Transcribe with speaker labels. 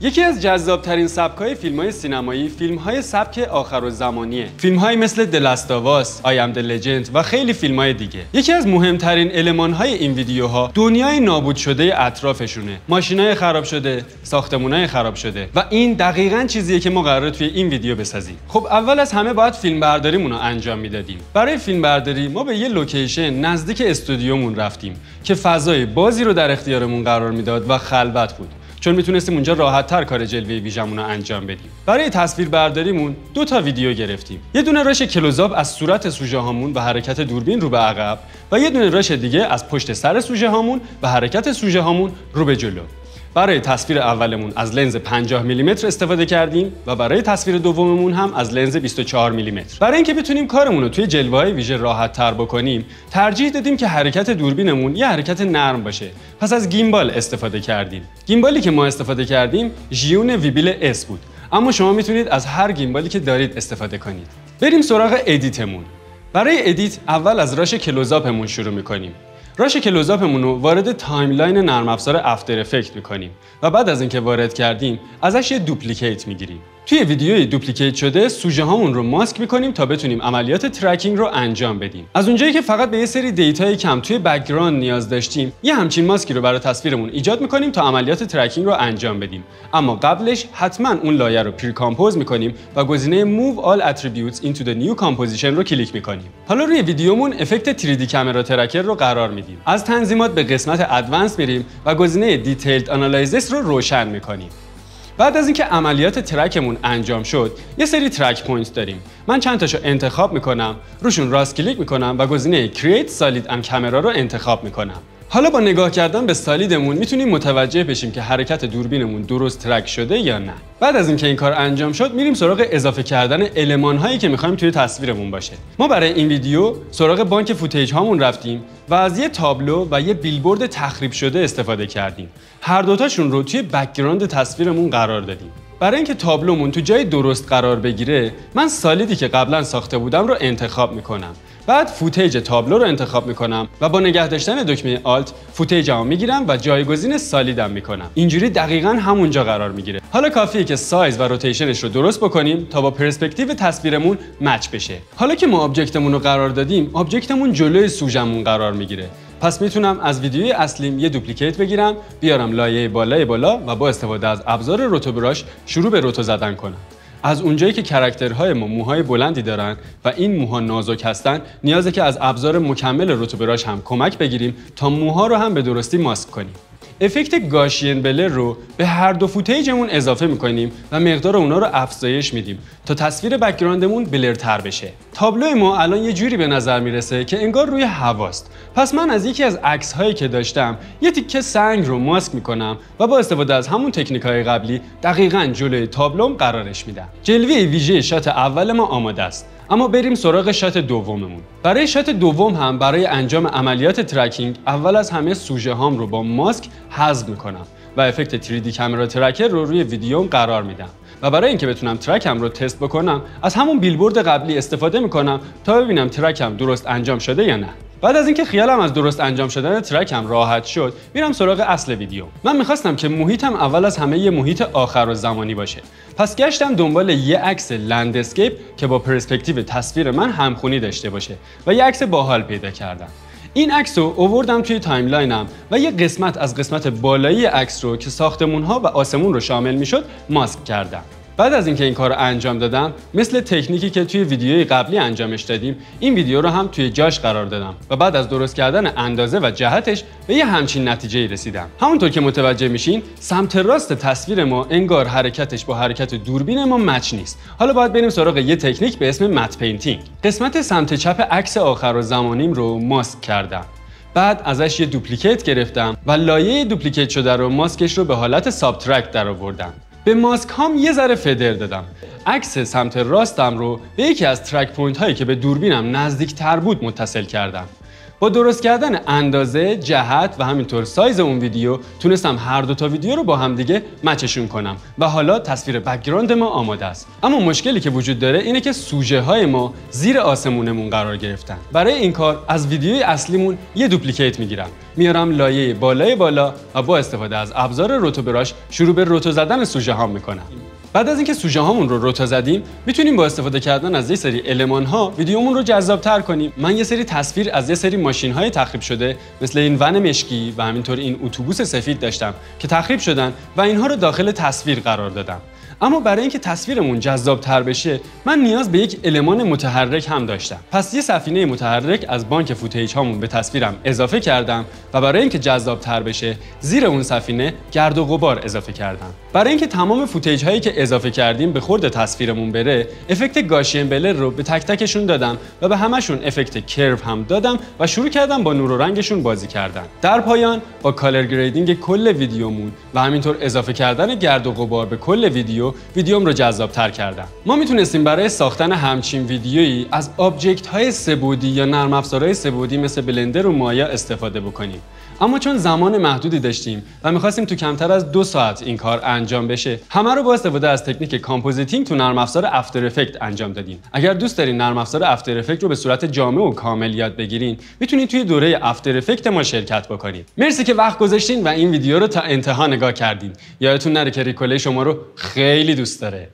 Speaker 1: یکی از جذاب‌ترین سبک‌های فیلم‌های سینمایی فیلم‌های سبک آخرالزمانیه. فیلم‌هایی مثل The Last of Us، I Am the Legend و خیلی فیلم‌های دیگه. یکی از مهمترین المان‌های این ویدیوها دنیای نابود شده اطرافشونه. ماشینای خراب شده، ساختمونای خراب شده و این دقیقاً چیزیه که ما قراره توی این ویدیو بسازیم. خب اول از همه باید فیلمبرداریمون رو انجام میدادیم. برای فیلمبرداری ما به یه لوکیشن نزدیک استودیومون رفتیم که فضای بازی رو در اختیارمون قرار میداد و خلوت بود. چون میتونستیم اونجا راحت‌تر کار جلوه ویژمون رو انجام بدیم. برای تصویر برداریمون 2 تا ویدیو گرفتیم. یه دونه راش کلوزآپ از صورت سوژه هامون و حرکت دوربین رو به عقب و یه دونه راش دیگه از پشت سر سوژه هامون و حرکت سوژه هامون رو به جلو. برای تصویر اولمون از لنز 50 میلیمتر استفاده کردیم و برای تصویر دوممون هم از لنز 24 میلیمتر. برای اینکه بتونیم کارمون رو توی جلوه‌های ویژه راحت‌تر بکنیم، ترجیح دادیم که حرکت دوربینمون یه حرکت نرم باشه. پس از گیمبال استفاده کردیم. گیمبالی که ما استفاده کردیم ژیون ویبیل اس بود. اما شما میتونید از هر گیمبالی که دارید استفاده کنید. بریم سراغ ادیتمون. برای ادیت اول از راش کلوزآپمون شروع می‌کنیم. راش کلوزآپمون رو وارد تایملاین نرم افزار افتر افکت می‌کنیم و بعد از اینکه وارد کردیم ازش یه دوپلیکیت می‌گیریم. توی ویدیوی دوپلیکیت شده سوژه هامون رو ماسک می‌کنیم تا بتونیم عملیات ترکینگ رو انجام بدیم. از اونجایی که فقط به یه سری دیتای کم توی بک‌گراند نیاز داشتیم، یه همچین ماسکی رو برای تصویرمون ایجاد می‌کنیم تا عملیات ترکینگ رو انجام بدیم. اما قبلش حتما اون لایه رو پری کامپوز می‌کنیم و گزینه Move All Attributes into the New Composition رو کلیک می‌کنیم. حالا روی ویدیومون افکت 3D کامرا ترکر رو قرار میدیم. از تنظیمات به قسمت ادوانس میریم و گزینه دیتیلد آنالایزس رو روشن می‌کنیم. بعد از اینکه عملیات ترکمون انجام شد، یه سری ترک پوینت داریم. من چند تاشو انتخاب میکنم، روشون راست کلیک میکنم و گزینه Create Solid and Camera رو انتخاب میکنم. حالا با نگاه کردن به سالیدمون میتونیم متوجه بشیم که حرکت دوربینمون درست ترک شده یا نه. بعد از اینکه این کار انجام شد، میریم سراغ اضافه کردن المان‌هایی که می‌خوایم توی تصویرمون باشه. ما برای این ویدیو سراغ بانک فوتیج هامون رفتیم و از یه تابلو و یه بیلبورد تخریب شده استفاده کردیم. هر دوتاشون رو توی بک‌گراند تصویرمون قرار دادیم. برای اینکه تابلومون تو جای درست قرار بگیره، من سالیدی که قبلا ساخته بودم رو انتخاب می‌کنم. بعد فوتیج تابلو رو انتخاب میکنم و با نگه داشتن دکمه آلت فوتیجمو میگیرم و جایگزین سالیدم میکنم. اینجوری دقیقاً همونجا قرار میگیره. حالا کافیه که سایز و روتیشنش رو درست بکنیم تا با پرسپکتیو تصویرمون مچ بشه. حالا که ما آبجکتمون رو قرار دادیم، آبجکتمون جلوی سوژمون قرار میگیره. پس میتونم از ویدیوی اصلیم یه دوپلیکیت بگیرم، بیارم لایه بالا و با استفاده از ابزار روتو براش شروع به روتو زدن کنم. از اونجایی که کاراکترهای ما موهای بلندی دارن و این موها نازک هستن، نیازه که از ابزار مکمل روتو براش هم کمک بگیریم تا موها رو هم به درستی ماسک کنیم. افکت گاشین بلر رو به هر دو فوتیجمون اضافه میکنیم و مقدار اونا رو افزایش میدیم تا تصویر بک‌گراندمون بلرتر بشه. تابلو ما الان یه جوری به نظر میرسه که انگار روی هواست. پس من از یکی از عکس هایی که داشتم یه تیکه سنگ رو ماسک میکنم و با استفاده از همون تکنیک های قبلی دقیقاً جلوی تابلوم قرارش میدم. جلوه ویژه شات اول ما آماده است. اما بریم سراغ شات دوممون. برای شات دوم هم برای انجام عملیات ترکینگ اول از همه سوژه هام رو با ماسک حذف میکنم و افکت 3D کامرا ترکر رو روی ویدیوم قرار میدم. و برای اینکه بتونم ترکم رو تست بکنم، از همون بیلبورد قبلی استفاده میکنم تا ببینم ترکم درست انجام شده یا نه. بعد از اینکه خیالم از درست انجام شدن ترکم راحت شد، میرم سراغ اصل ویدیو. من میخواستم که محیطم اول از همه یه محیط آخرالزمانی باشه. پس گشتم دنبال یه عکس لندسکیپ که با پرسپکتیو تصویر من همخونی داشته باشه و یه عکس باحال پیدا کردم. این عکس رو آوردم توی تایملاینم و یه قسمت از قسمت بالایی عکس رو که ساختمون‌ها و آسمون رو شامل میشد ماسک کردم. بعد از اینکه این کار رو انجام دادم، مثل تکنیکی که توی ویدیوی قبلی انجامش دادیم، این ویدیو رو هم توی جاش قرار دادم و بعد از درست کردن اندازه و جهتش به یه همچین نتیجه‌ای رسیدم. همونطور که متوجه میشین، سمت راست تصویر ما انگار حرکتش با حرکت دوربین ما مچ نیست. حالا باید بریم سراغ یه تکنیک به اسم مت پینتینگ. قسمت سمت چپ عکس آخرالزمانیم رو ماسک کردم. بعد ازش یه دوپلیکیت گرفتم و لایه دوپلیکیت شده رو ماسکش رو به حالت سابترکت درآوردم. به ماسک هام یه ذره فدر دادم. عکس سمت راستم رو به یکی از ترک پوینت هایی که به دوربینم نزدیک تر بود متصل کردم. با درست کردن اندازه، جهت و همینطور سایز اون ویدیو تونستم هر دو تا ویدیو رو با هم دیگه مچشون کنم و حالا تصویر بک‌گراند ما آماده است. اما مشکلی که وجود داره اینه که سوژه های ما زیر آسمونمون قرار گرفتن. برای این کار از ویدیوی اصلیمون یه دوپلیکیت میگیرم، میارم لایه بالای بالا و با استفاده از ابزار روتو براش شروع به روتو زدن سوژه ها میکنم. بعد از اینکه سوژه هامون رو روتو زدیم، میتونیم با استفاده کردن از یه سری المان ها ویدیومون رو جذاب‌تر کنیم. من یه سری تصویر از یه سری ماشین های تخریب شده مثل این ون مشکی و همینطور این اتوبوس سفید داشتم که تخریب شدن و اینها رو داخل تصویر قرار دادم. اما برای اینکه تصویرمون جذاب‌تر بشه، من نیاز به یک المان متحرک هم داشتم. پس یه سفینه متحرک از بانک فوتیج هامون به تصویرم اضافه کردم و برای اینکه جذاب‌تر بشه، زیر اون سفینه گرد و غبار اضافه کردم. برای اینکه تمام فوتیج هایی که اضافه کردیم به خورد تصویرمون بره، افکت گاشین بلر رو به تک تکشون دادم و به همشون افکت کرو هم دادم و شروع کردم با نور و رنگشون بازی کردن. در پایان با کالر گریدینگ کل ویدیومون و همینطور اضافه کردن گرد و غبار به کل ویدیوم رو جذاب‌تر کردم. ما میتونستیم برای ساختن همچین ویدیویی از آبجکت های سه‌بعدی یا نرم افزارهای سه‌بعدی مثل بلندر و مایا استفاده بکنیم. اما چون زمان محدودی داشتیم و می‌خواستیم تو کمتر از 2 ساعت این کار انجام بشه، همه رو با استفاده از تکنیک کامپوزیتینگ تو نرم افزار افتر افکت انجام دادیم. اگر دوست دارین نرم افزار افتر افکت رو به صورت جامع و کامل یاد بگیرین، میتونید توی دوره افتر افکت ما شرکت بکنید. مرسی که وقت گذاشتین و این ویدیو رو تا انتها نگاه کردین. یادتون نره که ریکوله شما رو خیلی دوست داره.